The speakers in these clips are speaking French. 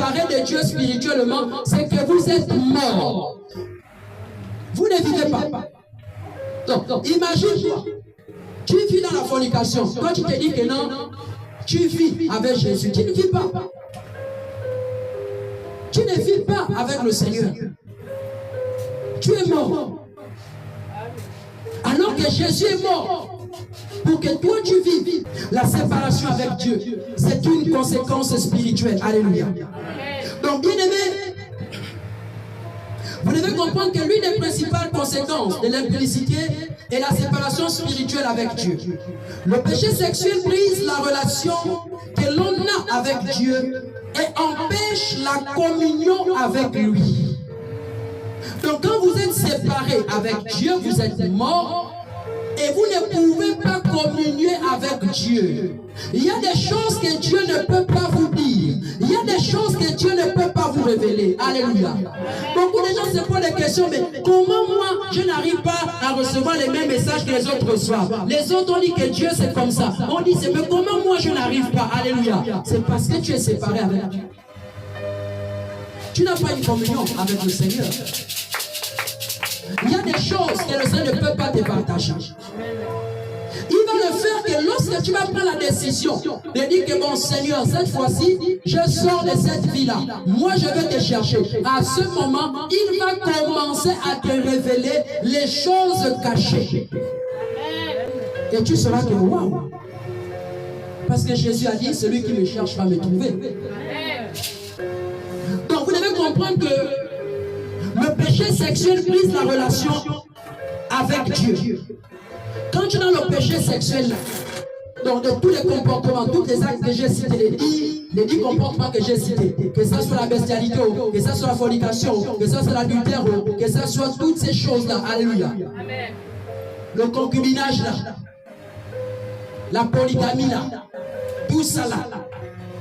séparé de Dieu spirituellement, c'est que vous êtes mort. Vous ne vivez pas. Donc, imagine-toi, tu vis dans la fornication. Quand tu te dis que non, tu vis avec Jésus. Tu ne vis pas. Tu ne vis pas avec le Seigneur. Tu es mort. Alors que Jésus est mort. Pour que toi tu vives la séparation avec Dieu, c'est une conséquence spirituelle. Alléluia. Donc, bien aimé, vous devez comprendre que l'une des principales conséquences de l'impudicité est la séparation spirituelle avec Dieu. Le péché sexuel brise la relation que l'on a avec Dieu et empêche la communion avec lui. Donc, quand vous êtes séparés avec Dieu, vous êtes morts. Et vous ne pouvez pas communier avec Dieu. Il y a des choses que Dieu ne peut pas vous dire. Il y a des choses que Dieu ne peut pas vous révéler. Alléluia. Beaucoup de gens se posent des questions, mais comment moi, je n'arrive pas à recevoir les mêmes messages que les autres reçoivent? Les autres ont dit que Dieu c'est comme ça. On dit, mais comment moi je n'arrive pas? Alléluia. C'est parce que tu es séparé avec Dieu. Tu n'as pas une communion avec le Seigneur. Il y a des choses que le Seigneur ne peut pas te partager. Il va le faire que lorsque tu vas prendre la décision de dire que bon Seigneur, cette fois-ci, je sors de cette vie-là. Moi, je vais te chercher. À ce moment, il va commencer à te révéler les choses cachées. Et tu seras que waouh. Parce que Jésus a dit, celui qui me cherche va me trouver. Donc, vous devez comprendre que le péché sexuel brise la relation avec Dieu. Quand tu es dans le péché sexuel, donc de tous les comportements, tous les actes que j'ai cités, les 10 comportements que j'ai cités, que ce soit la bestialité, que ce soit la fornication, que ce soit l'adultère, que ce soit toutes ces choses-là, alléluia. Le concubinage là, la polygamie là, tout ça là,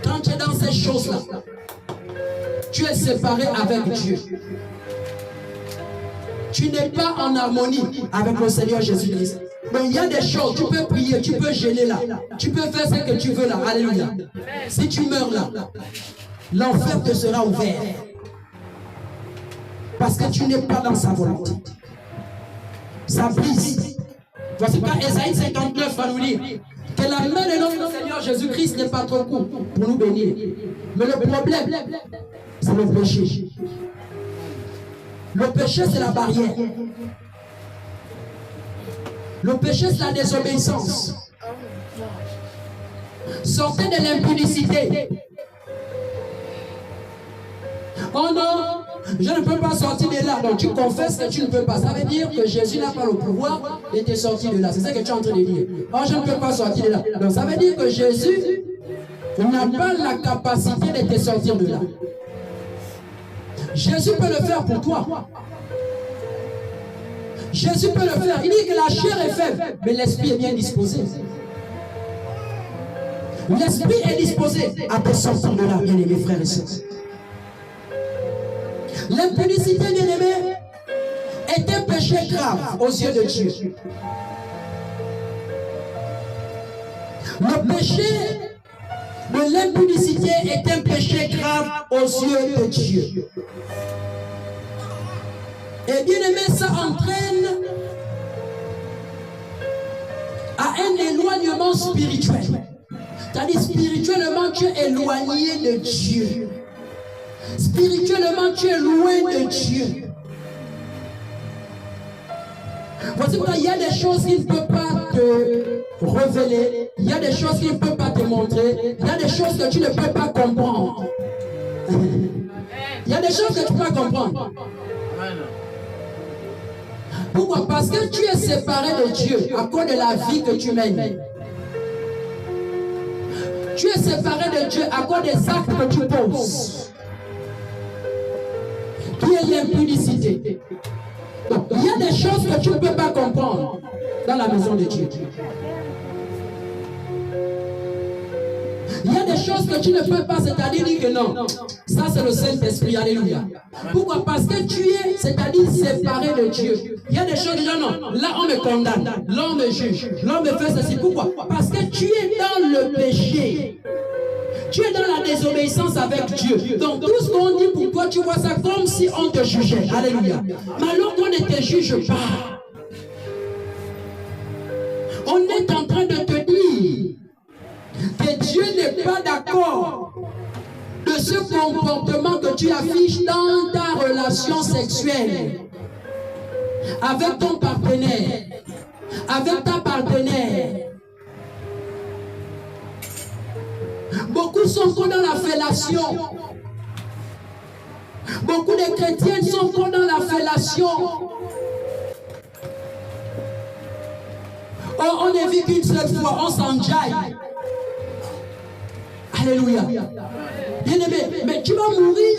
quand tu es dans ces choses-là, tu es séparé avec Dieu. Tu n'es pas en harmonie avec le Seigneur Jésus-Christ. Donc il y a des choses, tu peux prier, tu peux gêner là, tu peux faire ce que tu veux là, alléluia. Si tu meurs là, l'enfer te sera ouvert. Parce que tu n'es pas dans sa volonté. Ça brise. Voici quand Ésaïe 59 va nous dire que la main de notre Seigneur Jésus-Christ n'est pas trop courte pour nous bénir. Mais le problème, c'est le péché. Le péché, c'est la barrière. Le péché, c'est la désobéissance. Sortez de l'impudicité. Oh non, je ne peux pas sortir de là. Donc tu confesses que tu ne peux pas. Ça veut dire que Jésus n'a pas le pouvoir de te sortir de là. C'est ça que tu es en train de dire. Oh, je ne peux pas sortir de là. Donc ça veut dire que Jésus n'a pas la capacité de te sortir de là. Jésus peut le faire pour toi. Jésus peut le faire. Il dit que la chair est faible, mais l'esprit est bien disposé. L'esprit est disposé à te sortir de là, bien-aimés frères et sœurs. L'impudicité, bien-aimés, est un péché grave aux yeux de Dieu. Le péché de l'impudicité est un péché grave aux yeux de Dieu. Et bien aimé, ça entraîne à un éloignement spirituel. C'est-à-dire spirituellement, tu es éloigné de Dieu. Spirituellement, tu es loin de Dieu. Voici pourquoi il y a des choses qu'il ne peut pas te révéler. Il y a des choses qu'il ne peut pas te montrer. Il y a des choses que tu ne peux pas comprendre. Il y a des choses que tu peux pas comprendre. Pourquoi? Parce que tu es séparé de Dieu à cause de la vie que tu mènes. Tu es séparé de Dieu à cause des actes que tu poses. Qui est l'impudicité. Donc, il y a des choses que tu ne peux pas comprendre dans la maison de Dieu. Il y a des choses que tu ne peux pas, c'est-à-dire dire que non. Ça, c'est le Saint-Esprit. Alléluia. Pourquoi? Parce que tu es, c'est-à-dire séparé de Dieu. Il y a des choses qui disent non. Là, on me condamne. Là, on me juge. Là, on me fait ceci. Pourquoi? Parce que tu es dans le péché. Tu es dans la désobéissance avec Dieu. Donc tout ce qu'on dit pour toi, tu vois ça comme si on te jugeait. Alléluia. Mais alors qu'on ne te juge pas, on est en train de te dire que Dieu n'est pas d'accord de ce comportement que tu affiches dans ta relation sexuelle avec ton partenaire, avec ta partenaire. Beaucoup sont encore dans la fellation. Beaucoup de chrétiens sont encore dans la fellation. Oh, on ne vit qu'une seule fois, on s'enjaille. Alléluia. Bien-aimé, mais tu vas mourir.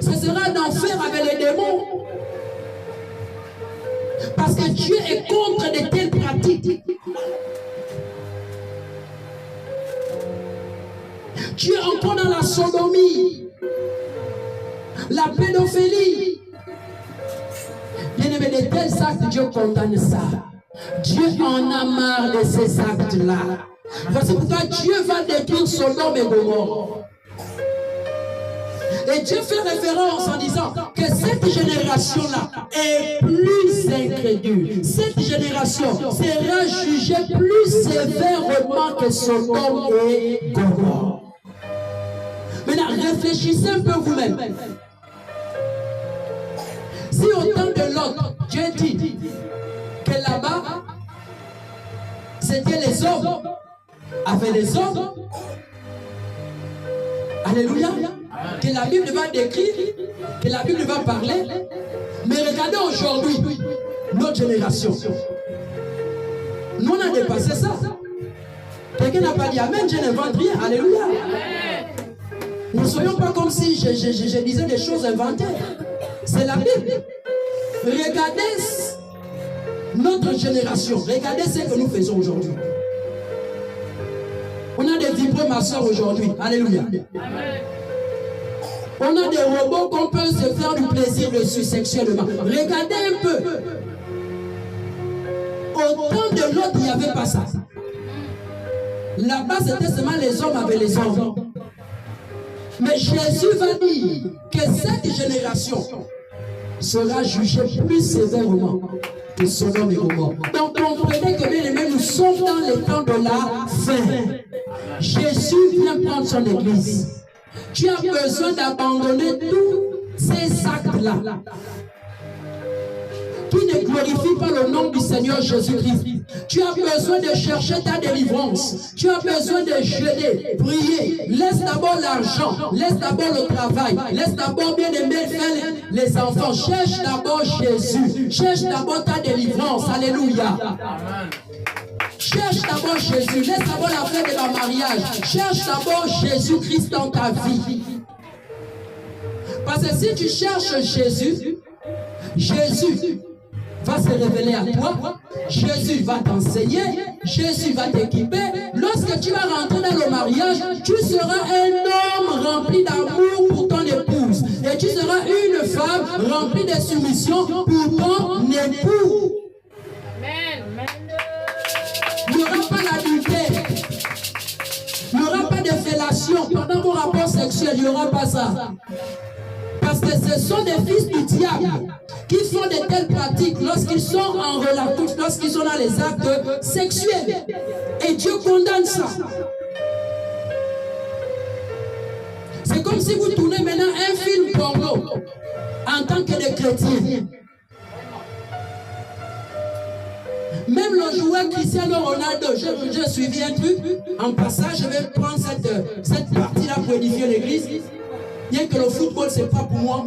Ce sera d'enfer avec les démons. Parce que Dieu est contre de telles pratiques. Tu es encore dans la sodomie, la pédophilie. Bien-aimé, de tels actes, Dieu condamne ça. Dieu en a marre de ces actes-là. Voici pourquoi Dieu va détruire Sodome et Gomorrhe. Et Dieu fait référence en disant que cette génération-là est plus incrédule. Cette génération sera jugée plus sévèrement que Sodome et Gomorrhe. Maintenant, réfléchissez un peu vous-même. Si au temps de Lot, Dieu dit que là-bas, c'était les hommes avec les hommes. Alléluia. Que la Bible va décrire, que la Bible va parler. Mais regardez aujourd'hui, notre génération. Nous, on a dépassé ça. Quelqu'un n'a pas dit Amen, je n'invente rien. Alléluia. Ne soyons pas comme si je disais des choses inventées. C'est la Bible. Regardez notre génération. Regardez ce que nous faisons aujourd'hui. On a des vibromasseurs aujourd'hui. Alléluia. On a des robots qu'on peut se faire du plaisir dessus sexuellement. Regardez un peu. Au temps de l'autre, il n'y avait pas ça. Là-bas, c'était seulement les hommes avec les hommes. Mais Jésus va dire que cette génération sera jugée plus sévèrement que Sodome et Gomorrhe. Donc comprenez que bien aimés, nous sommes dans les temps de la fin. Jésus vient prendre son église. Tu as besoin d'abandonner tous ces actes-là qui ne glorifient pas le nom du Seigneur Jésus-Christ. Tu as besoin de chercher ta délivrance. Tu as besoin de jeûner, prier. Laisse d'abord l'argent, laisse d'abord le travail, laisse d'abord bien aimer faire les enfants. Cherche d'abord Jésus. Cherche d'abord ta délivrance. Alléluia. Cherche d'abord Jésus. Laisse d'abord la fête de ton mariage. Cherche d'abord Jésus-Christ dans ta vie. Parce que si tu cherches Jésus, Jésus va se révéler à toi. Jésus va t'enseigner. Jésus va t'équiper. Lorsque tu vas rentrer dans le mariage, tu seras un homme rempli d'amour pour ton épouse. Et tu seras une femme remplie de soumission pour ton époux. Il n'y aura pas d'adultère. Il n'y aura pas de fellation. Pendant vos rapports sexuels, il n'y aura pas ça. Parce que ce sont des fils du diable qui font de telles pratiques lorsqu'ils sont en relation, lorsqu'ils sont dans les actes sexuels. Et Dieu condamne ça. C'est comme si vous tournez maintenant un film porno en tant que des chrétiens. Même le joueur Cristiano Ronaldo, j'ai suivi un truc. En passage, je vais prendre cette partie-là pour édifier l'église. Bien que le football, ce n'est pas pour moi.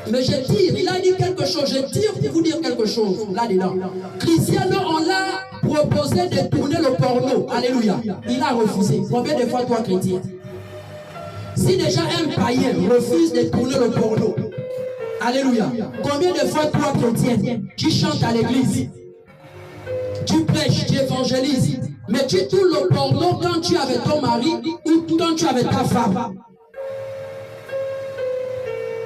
Mais je tire, il a dit quelque chose. Je tire pour vous dire quelque chose là-dedans. Cristiano, on l'a proposé de tourner le porno. Alléluia. Il a refusé. Combien de fois, toi, chrétien? Si déjà un païen refuse de tourner le porno, alléluia. Combien de fois, toi, chrétien, tu chantes à l'église? Tu prêches, tu évangélises, mais tu tournes le porno quand tu es avec ton mari ou quand tu es avec ta femme.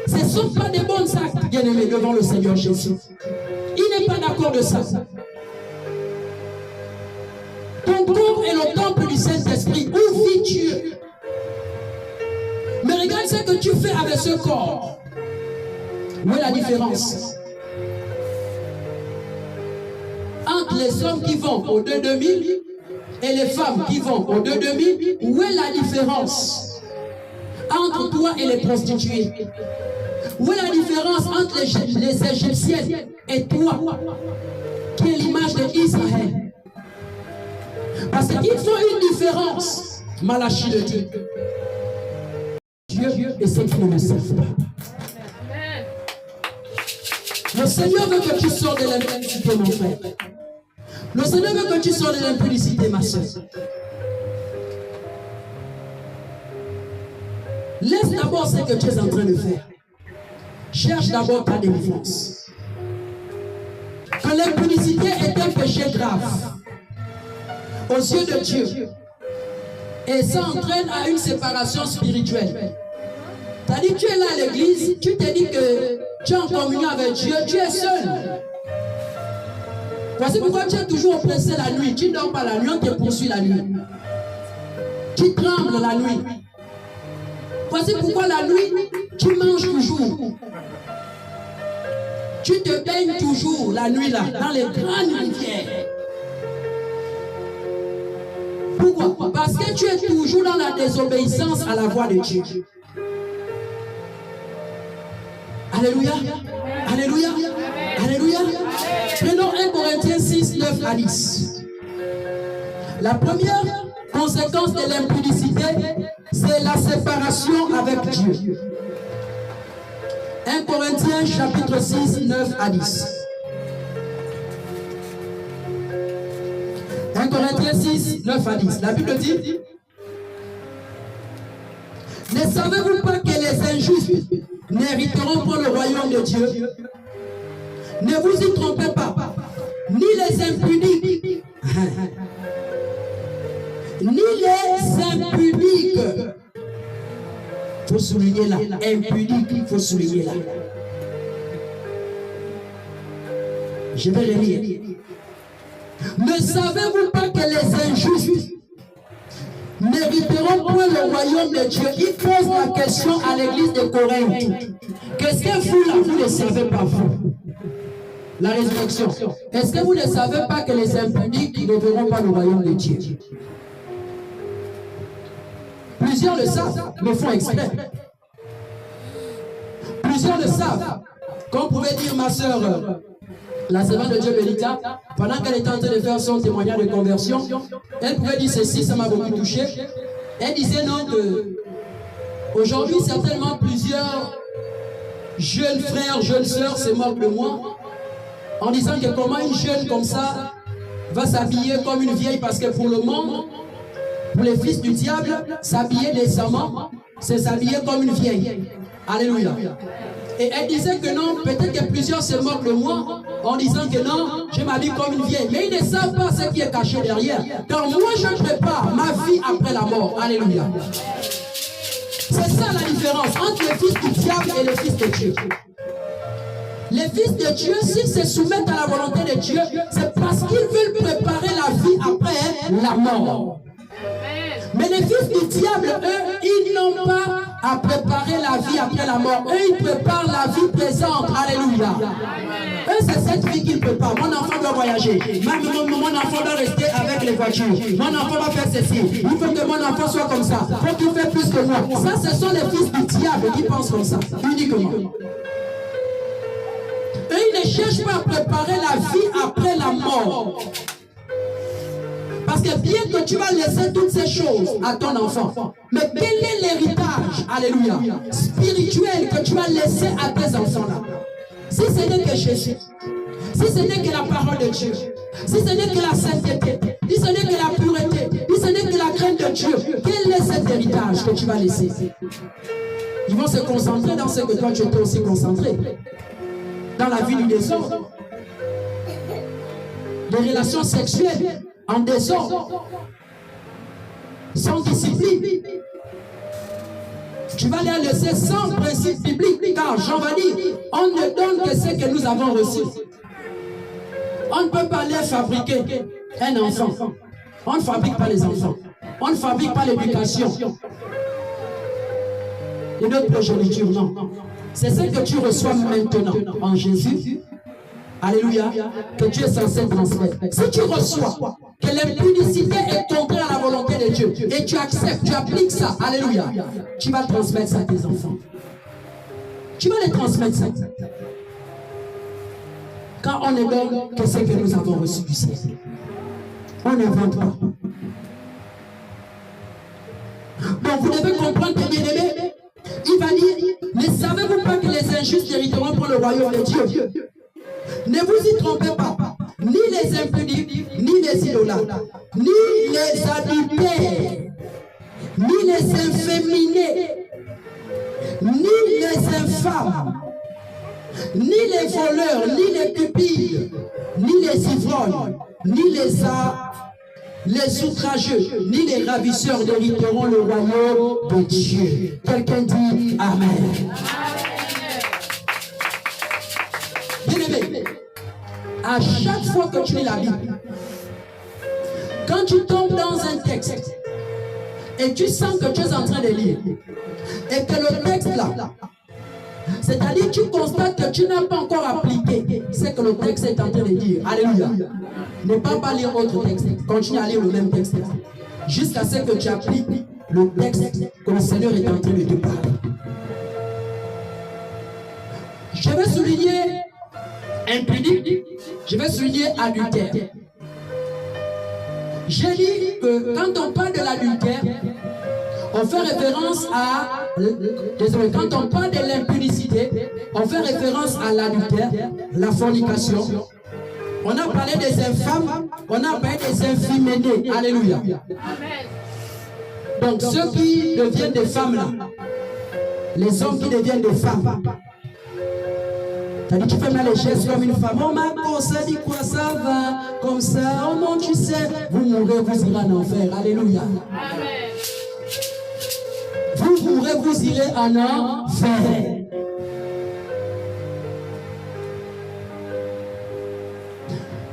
Ce ne sont pas des bons actes, bien-aimés, devant le Seigneur Jésus. Il n'est pas d'accord de ça. Ton corps est le temple du Saint-Esprit. Où vit Dieu? ce que tu fais avec ce corps. Où est la différence entre les hommes qui vont au 2-2000 et les femmes qui vont au 2-2000? Où est la différence entre toi et les prostituées? Où est la différence entre les Égyptiennes et toi, qui est l'image d'Israël? Parce qu'il faut une différence. Malachie le dit. Dieu et ceux qui ne le savent pas. Le Seigneur veut que tu sors de l'impudicité, mon frère. Le Seigneur veut que tu sors de l'impudicité, ma soeur. Laisse d'abord ce que tu es en train de faire. Cherche d'abord ta délivrance. Que l'impudicité est un péché grave aux yeux de Dieu. Et ça entraîne à une séparation spirituelle. C'est-à-dire, tu es là à l'église, tu te dis que tu es en communion avec Dieu, tu es seul. Voici pourquoi tu es toujours oppressé la nuit. Tu ne dors pas la nuit, on te poursuit la nuit. Tu trembles la nuit. Voici pourquoi la nuit, tu manges toujours. Tu te baignes toujours la nuit là, dans les grandes rivières. Pourquoi? Parce que tu es toujours dans la désobéissance à la voix de Dieu. Alléluia. Alléluia. Alléluia. Prenons 1 Corinthiens 6, 9 à 10. La première conséquence de l'impudicité, c'est la séparation avec Dieu. 1 Corinthiens chapitre 6, 9 à 10. 1 Corinthiens 6, 9 à 10. La Bible dit: ne savez-vous pas que les injustes n'hériteront pas le royaume de Dieu? Ne vous y trompez pas, ni les impudiques, ni les impudiques. Il faut souligner là, impudique, il faut souligner là. Je vais le lire. Ne savez-vous pas que les injustes n'hériteront point le royaume de Dieu? Il pose la question à l'église de Corinthe. Qu'est-ce que vous là, vous ne savez pas vous? La résurrection. Est-ce que vous ne savez pas que les impudiques ne verront pas le royaume de Dieu? Plusieurs le savent, mais font exprès. Plusieurs le savent. Comme pouvait dire ma soeur, la servante de Dieu Belita, pendant qu'elle était en train de faire son témoignage de conversion, elle pouvait dire ceci, ça m'a beaucoup touché. Elle disait non que aujourd'hui certainement plusieurs jeunes frères, jeunes sœurs se moquent de moi en disant que comment une jeune comme ça va s'habiller comme une vieille, parce que pour le monde, pour les fils du diable, s'habiller décemment, c'est s'habiller comme une vieille. Alléluia. Et elle disait que non, peut-être que plusieurs se moquent de moi en disant que non, je m'habille comme une vieille. Mais ils ne savent pas ce qui est caché derrière. Car moi, je prépare ma vie après la mort. Alléluia. C'est ça la différence entre les fils du diable et les fils de Dieu. Les fils de Dieu, s'ils se soumettent à la volonté de Dieu, c'est parce qu'ils veulent préparer la vie après la mort. Mais les fils du diable, eux, ils n'ont pas à préparer la vie après la mort. Eux, ils préparent la vie présente. Alléluia. Eux, c'est cette vie qu'ils préparent. Mon enfant doit voyager. Mon enfant doit rester avec les voitures. Mon enfant va faire ceci. Il faut que mon enfant soit comme ça. Il faut qu'il fasse plus que moi. Ça, ce sont les fils du diable qui pensent comme ça. Uniquement. Eux, ils ne cherchent pas à préparer la vie après la mort. Parce que bien que tu vas laisser toutes ces choses à ton enfant, mais quel est l'héritage, alléluia, spirituel que tu vas laisser à tes enfants-là? Si ce n'est que Jésus, si ce n'est que la parole de Dieu, si ce n'est que la sainteté, si ce n'est que la pureté, si ce n'est que la crainte de Dieu, quel est cet héritage que tu vas laisser? Ils vont se concentrer dans ce que toi tu étais aussi concentré. Dans la vie du désordre, des relations sexuelles en désordre, sans discipline. Tu vas les laisser sans principe biblique, car Jean va dire, on ne donne que ce que nous avons reçu. On ne peut pas les fabriquer un enfant. On ne fabrique pas les enfants. On ne fabrique pas l'éducation. une autre progéniture, non. C'est ce que tu reçois maintenant en Jésus. Alléluia, que tu es censé transmettre. Si tu reçois que l'impudicité est contraire à la volonté de Dieu et tu acceptes, tu appliques ça, alléluia, tu vas transmettre ça à tes enfants. Tu vas les transmettre ça. Quand on ne donne que ce que nous avons reçu du ciel, on n'invente pas. Donc vous devez comprendre que bien aimé, il va dire, ne savez-vous pas que les injustes hériteront pour le royaume de Dieu? Ne vous y trompez pas, ni les impudiques, ni les idolâtres, ni les adultères, ni les inféminés, ni les infâmes, ni les voleurs, ni les cupides, ni les ivrognes, ni les outrageux, ni les ravisseurs n'hériteront le royaume de Dieu. Quelqu'un dit Amen. Bien-aimé, à chaque fois que tu lis la Bible, quand tu tombes dans un texte et tu sens que tu es en train de lire et que le texte là, c'est-à-dire tu constates que tu n'as pas encore appliqué ce que le texte est en train de dire. Alléluia. Ne pas lire autre texte. Continue à lire le même texte jusqu'à ce que tu appliques le texte que le Seigneur est en train de te parler. Je vais souligner impudique, je vais souligner adultère. J'ai dit que quand on parle de l'adultère, on fait référence à, désolé, quand on parle de l'impudicité, on fait référence à l'adultère, la fornication. On a parlé des infâmes, on a parlé des inféminés. Alléluia. Donc ceux qui deviennent des femmes là, les hommes qui deviennent des femmes. Tu fais mal les gestes comme une femme. Oh ma ça dit quoi, ça va comme ça. Oh non, tu sais, vous mourrez, vous irez en enfer. Alléluia. Amen. Vous mourrez, vous irez en enfer.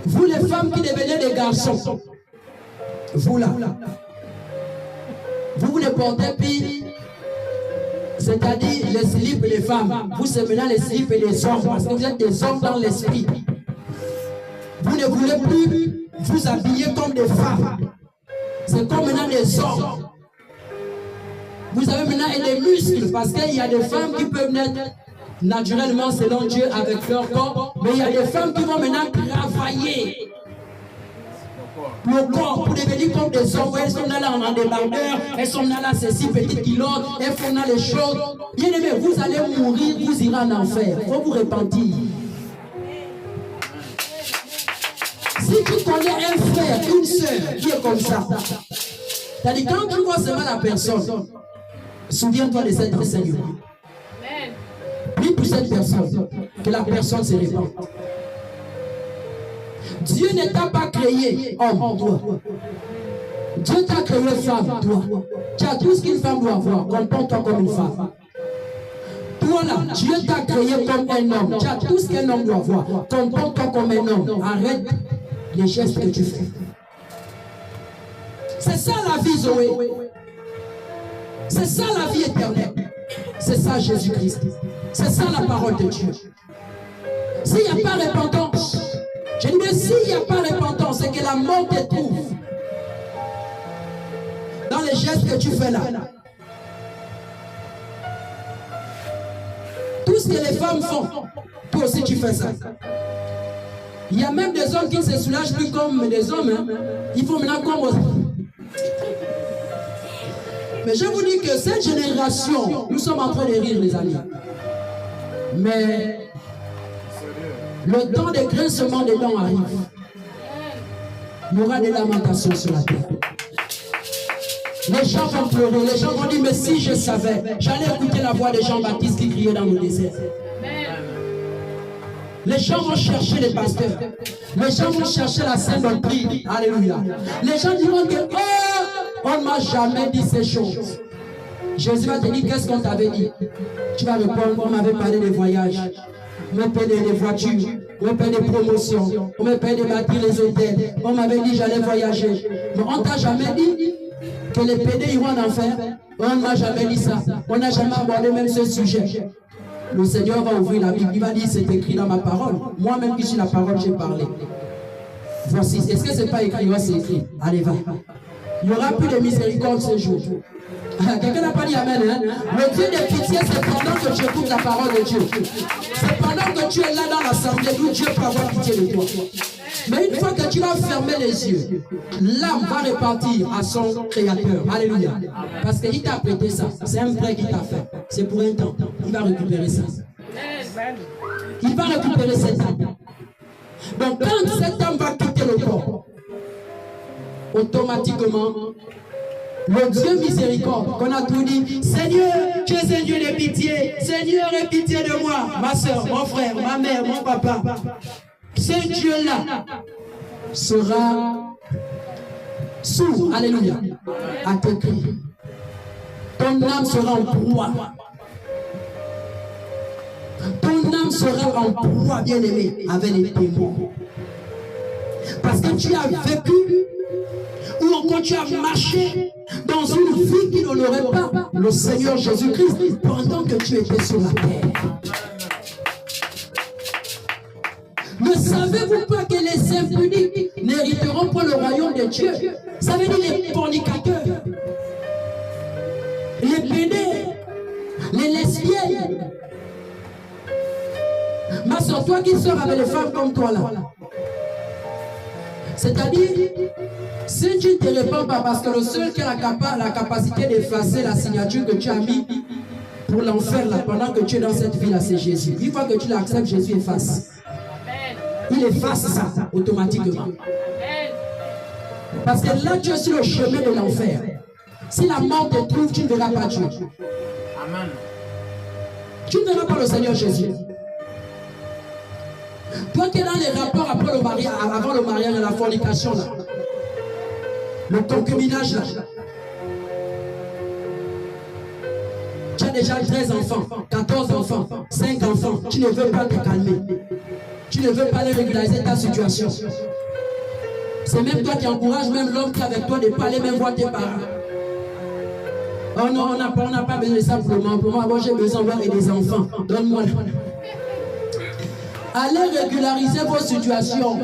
Vous les femmes qui devenez des garçons, vous là, vous ne portez plus, c'est-à-dire les slips des femmes, vous c'est maintenant les slips des hommes, parce que vous êtes des hommes dans l'esprit. Vous ne voulez plus vous habiller comme des femmes, c'est comme maintenant des hommes. Vous avez maintenant des muscles, parce qu'il y a des femmes qui peuvent naître naturellement selon Dieu avec leur corps, mais il y a des femmes qui vont maintenant travailler le corps pour devenir comme des hommes. Elles sont là en débardeur, elles sont là ceci petites kilos, elles font là les choses. Bien aimé, vous allez mourir, vous irez en enfer. Il faut vous repentir. Si tu connais un frère, une soeur qui est comme ça, c'est-à-dire quand tu vois seulement la personne, souviens-toi de cet enseignement. Prie pour cette personne, que la personne se répande. Dieu ne t'a pas créé homme, toi. Dieu t'a créé femme, toi. Tu as tout ce qu'une femme doit avoir. Comporte-toi comme une femme. Toi là, Dieu t'a créé comme un homme. Tu as tout ce qu'un homme doit avoir. Comporte-toi comme un homme. Arrête les gestes que tu fais. C'est ça la vie, Zoé. C'est ça la vie éternelle. C'est ça Jésus-Christ. C'est ça la parole de Dieu. S'il n'y a pas repentance, je dis mais s'il n'y a pas repentance, c'est que la mort te trouve. Dans les gestes que tu fais là. Tout ce que les femmes font, toi aussi tu fais ça. Il y a même des hommes qui ne se soulagent plus comme des hommes. Hein. Ils font maintenant comme... Mais je vous dis que cette génération, nous sommes en train de rire les amis. Mais le temps des grincements des dents arrive. Il y aura des lamentations sur la terre. Les gens vont pleurer, les gens vont dire, mais si je savais, j'allais écouter la voix des Jean-Baptiste qui criaient dans le désert. Les gens vont chercher les pasteurs. Les gens vont chercher la sainte doctrine. Alléluia. Les gens diront que, oh, on ne m'a jamais dit ces choses. Jésus va te dire, qu'est-ce qu'on t'avait dit? Tu vas répondre, on m'avait parlé des voyages. On m'a payé des voitures, on m'a payé des promotions, on m'a payé de bâtir les hôtels. On m'avait dit, j'allais voyager. Mais on t'a jamais dit que les pédés iront en enfer. On ne m'a jamais dit ça. On n'a jamais abordé même ce sujet. Le Seigneur va ouvrir la Bible. Il va dire, c'est écrit dans ma parole. Moi-même qui suis la parole, j'ai parlé. Voici. Est-ce que ce n'est pas écrit? Ouais, c'est écrit. Allez, va. Il n'y aura plus de miséricorde ce jour. Quelqu'un n'a pas dit amen, hein? Le Dieu de pitié, c'est pendant que tu écoutes la parole de Dieu. C'est pendant que tu es là dans l'assemblée où Dieu peut avoir pitié de toi. Mais une fois que tu vas fermer les yeux, l'âme va repartir à son créateur. Alléluia. Parce qu'il t'a prêté ça. C'est un prêt qu'il t'a fait. C'est pour un temps. Il va récupérer ça. Il va récupérer cette âme. Donc quand cette âme va quitter le corps, automatiquement, le Dieu miséricorde, qu'on a tout dit, Seigneur, tu es un Dieu de pitié. Seigneur, aie pitié de moi. Ma soeur, mon frère, ma mère, mon papa. Ce Dieu-là sera sourd, alléluia, à tes cris. Ton âme sera en proie. Ton âme sera en proie, bien-aimé, avec les démons. Parce que tu as vécu, ou encore tu as marché dans une vie qui n'honorait pas le Seigneur Jésus-Christ pendant que tu étais sur la terre. Ne savez-vous pas que les impuniques n'hériteront pas le royaume de Dieu? Ça veut dire les fornicateurs, les pédés, les lesbiennes. Ma soeur, toi qui sors avec les femmes comme toi là, c'est-à-dire, si tu ne te répands pas, parce que le seul qui a la capacité d'effacer la signature que tu as mis pour l'enfer là, pendant que tu es dans cette vie là, c'est Jésus. Une fois que tu l'acceptes, Jésus efface. Il efface ça automatiquement. Parce que là, tu es sur le chemin de l'enfer. Si la mort te trouve, tu ne verras pas Dieu. Amen. Tu ne verras pas le Seigneur Jésus. Toi qui es dans les rapports après le mariage, avant le mariage, la fornication, là, le concubinage, là, tu as déjà 13 enfants, 14 enfants, 5 enfants, tu ne veux pas te calmer. Tu ne veux pas aller régulariser ta situation. C'est même toi qui encourage même l'homme qui est avec toi de ne pas aller même voir tes parents. Oh non, on n'a pas besoin de ça pour le moment. Pour moi, j'ai besoin de voir des enfants. Donne-moi. Allez régulariser vos situations.